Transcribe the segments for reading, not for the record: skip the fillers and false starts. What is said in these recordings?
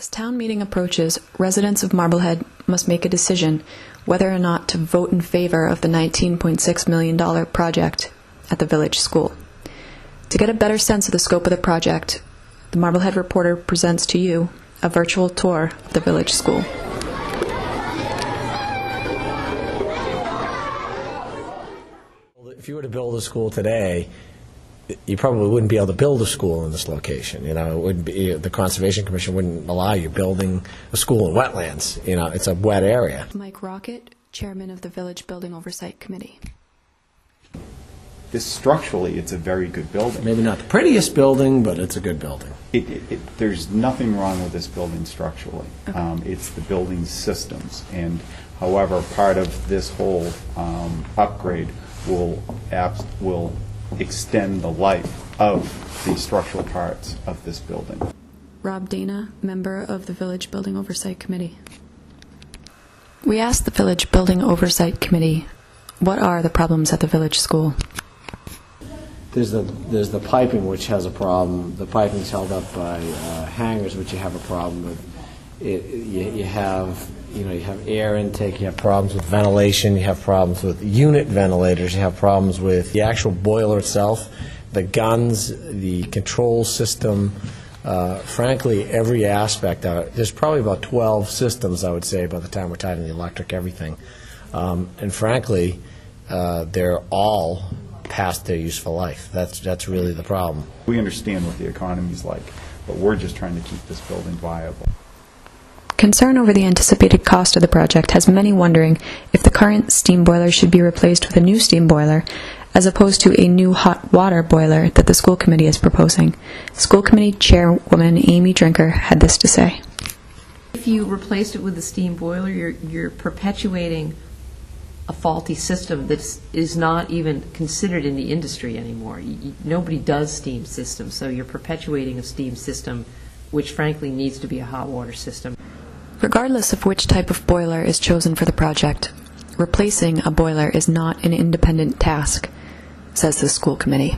As town meeting approaches, residents of Marblehead must make a decision whether or not to vote in favor of the $19.6 million project at the village school. To get a better sense of the scope of the project, the Marblehead Reporter presents to you a virtual tour of the village school. If you were to build a school today, you probably wouldn't be able to build a school in this location. You know, it wouldn't be, the Conservation Commission wouldn't allow you building a school in wetlands. You know, it's a wet area. Mike Rocket, chairman of the Village Building Oversight Committee. Structurally, it's a very good building. Maybe not the prettiest building, but it's a good building. There's nothing wrong with this building structurally. Okay. It's the building systems. And however, part of this whole upgrade will extend the life of the structural parts of this building. Rob Dana, member of the Village Building Oversight Committee. We asked the Village Building Oversight Committee, what are the problems at the village school? There's the piping, which has a problem. The piping's held up by hangers, which you have a problem with. You have air intake, you have problems with ventilation, you have problems with unit ventilators, you have problems with the actual boiler itself, the guns, the control system, frankly, every aspect of it. There's probably about 12 systems, I would say, by the time we're tied in the electric, everything. And frankly, they're all past their useful life. That's really the problem. We understand what the economy's like, but we're just trying to keep this building viable. Concern over the anticipated cost of the project has many wondering if the current steam boiler should be replaced with a new steam boiler as opposed to a new hot water boiler that the school committee is proposing. School committee chairwoman Amy Drinker had this to say. If you replaced it with a steam boiler, you're perpetuating a faulty system that is not even considered in the industry anymore. Nobody does steam systems, so you're perpetuating a steam system which frankly needs to be a hot water system. Regardless of which type of boiler is chosen for the project, replacing a boiler is not an independent task, says the school committee.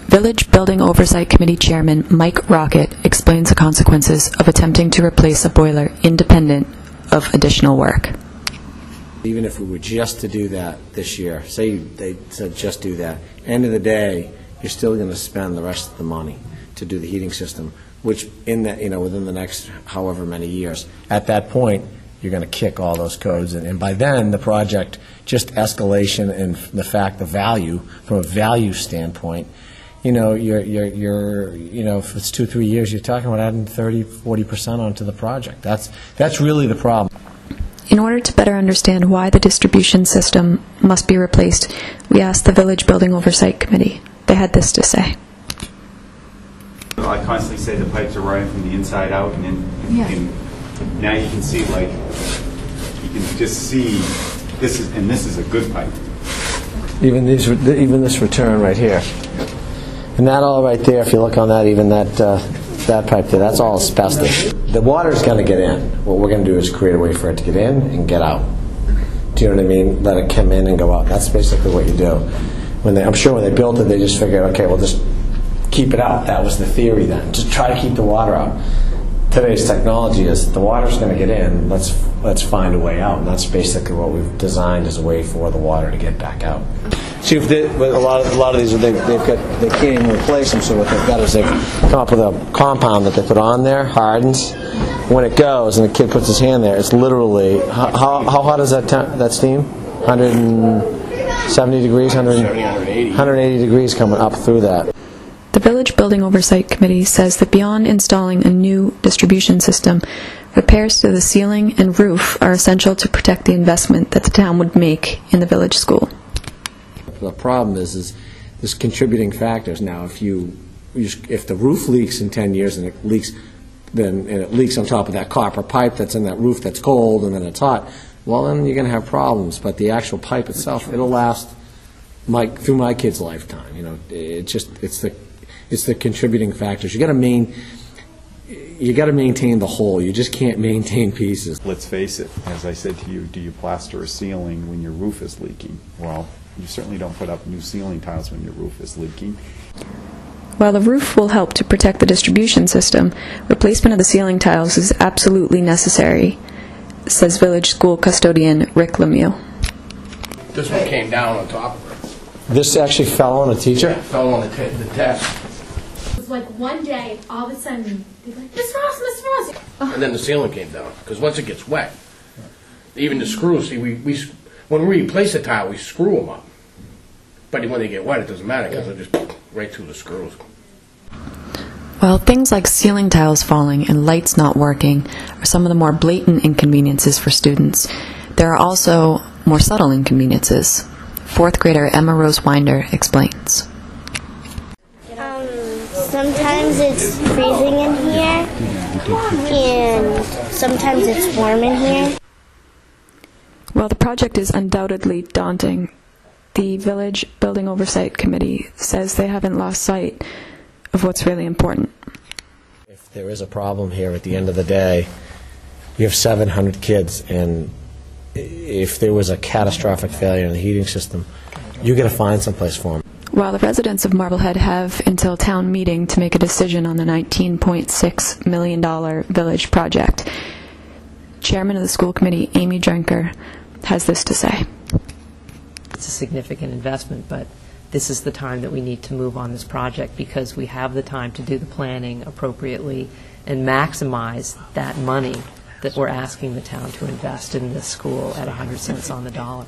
Village Building Oversight Committee Chairman Mike Rocket explains the consequences of attempting to replace a boiler independent of additional work. Even if we were just to do that this year, say they said just do that, end of the day, you're still going to spend the rest of the money to do the heating system, which in that, within the next however many years. At that point, you're going to kick all those codes, and by then the project, just escalation and the fact, the value, from a value standpoint, you're if it's 2-3 years, you're talking about adding 30-40% onto the project. That's really the problem. In order to better understand why the distribution system must be replaced, we asked the Village Building Oversight Committee. They had this to say. I constantly say the pipes are running from the inside out, and then now you can see, like, you can just see this is a good pipe. Even this return right here, and that all right there. If you look on that, even that pipe there, that's all asbestos. The water's going to get in. What we're going to do is create a way for it to get in and get out. Do you know what I mean? Let it come in and go out. That's basically what you do. I'm sure when they built it, they just figured, okay, we'll just keep it out. That was the theory then. Just try to keep the water out. Today's technology is the water's going to get in. Let's find a way out, and that's basically what we've designed as a way for the water to get back out. See, if a lot of these, they can't even replace them. So what they've got is they've come up with a compound that they put on there, hardens. When it goes and the kid puts his hand there, it's literally how hot is that steam? 170 degrees, 180 degrees coming up through that. The Village Building Oversight Committee says that beyond installing a new distribution system, repairs to the ceiling and roof are essential to protect the investment that the town would make in the village school. The problem is there's contributing factors. Now, if the roof leaks in 10 years and it leaks on top of that copper pipe that's in that roof that's cold and then it's hot, well, then you're going to have problems. But the actual pipe itself, it'll last through my kid's lifetime. It's the contributing factors. You got to maintain the whole. You just can't maintain pieces. Let's face it. As I said to you, do you plaster a ceiling when your roof is leaking? Well, you certainly don't put up new ceiling tiles when your roof is leaking. While the roof will help to protect the distribution system, replacement of the ceiling tiles is absolutely necessary, says village school custodian Rick Lemieux. This one came down on top of her. This actually fell on a teacher? It fell on the test. It was like one day, all of a sudden, they're like, Miss Ross, Miss Ross. Oh. And then the ceiling came down. Because once it gets wet, even the screws, see, when we replace a tile, we screw them up. But when they get wet, it doesn't matter because they're just right through the screws. While things like ceiling tiles falling and lights not working are some of the more blatant inconveniences for students, there are also more subtle inconveniences. Fourth grader Emma Rose Winder explains. Sometimes it's freezing in here, and sometimes it's warm in here. While the project is undoubtedly daunting, the Village Building Oversight Committee says they haven't lost sight of what's really important. If there is a problem here at the end of the day, you have 700 kids, and if there was a catastrophic failure in the heating system, you're going to find someplace for them. While the residents of Marblehead have until town meeting to make a decision on the $19.6 million village project, Chairman of the school committee, Amy Drenker, has this to say. It's a significant investment, but this is the time that we need to move on this project because we have the time to do the planning appropriately and maximize that money that we're asking the town to invest in this school at 100 cents on the dollar.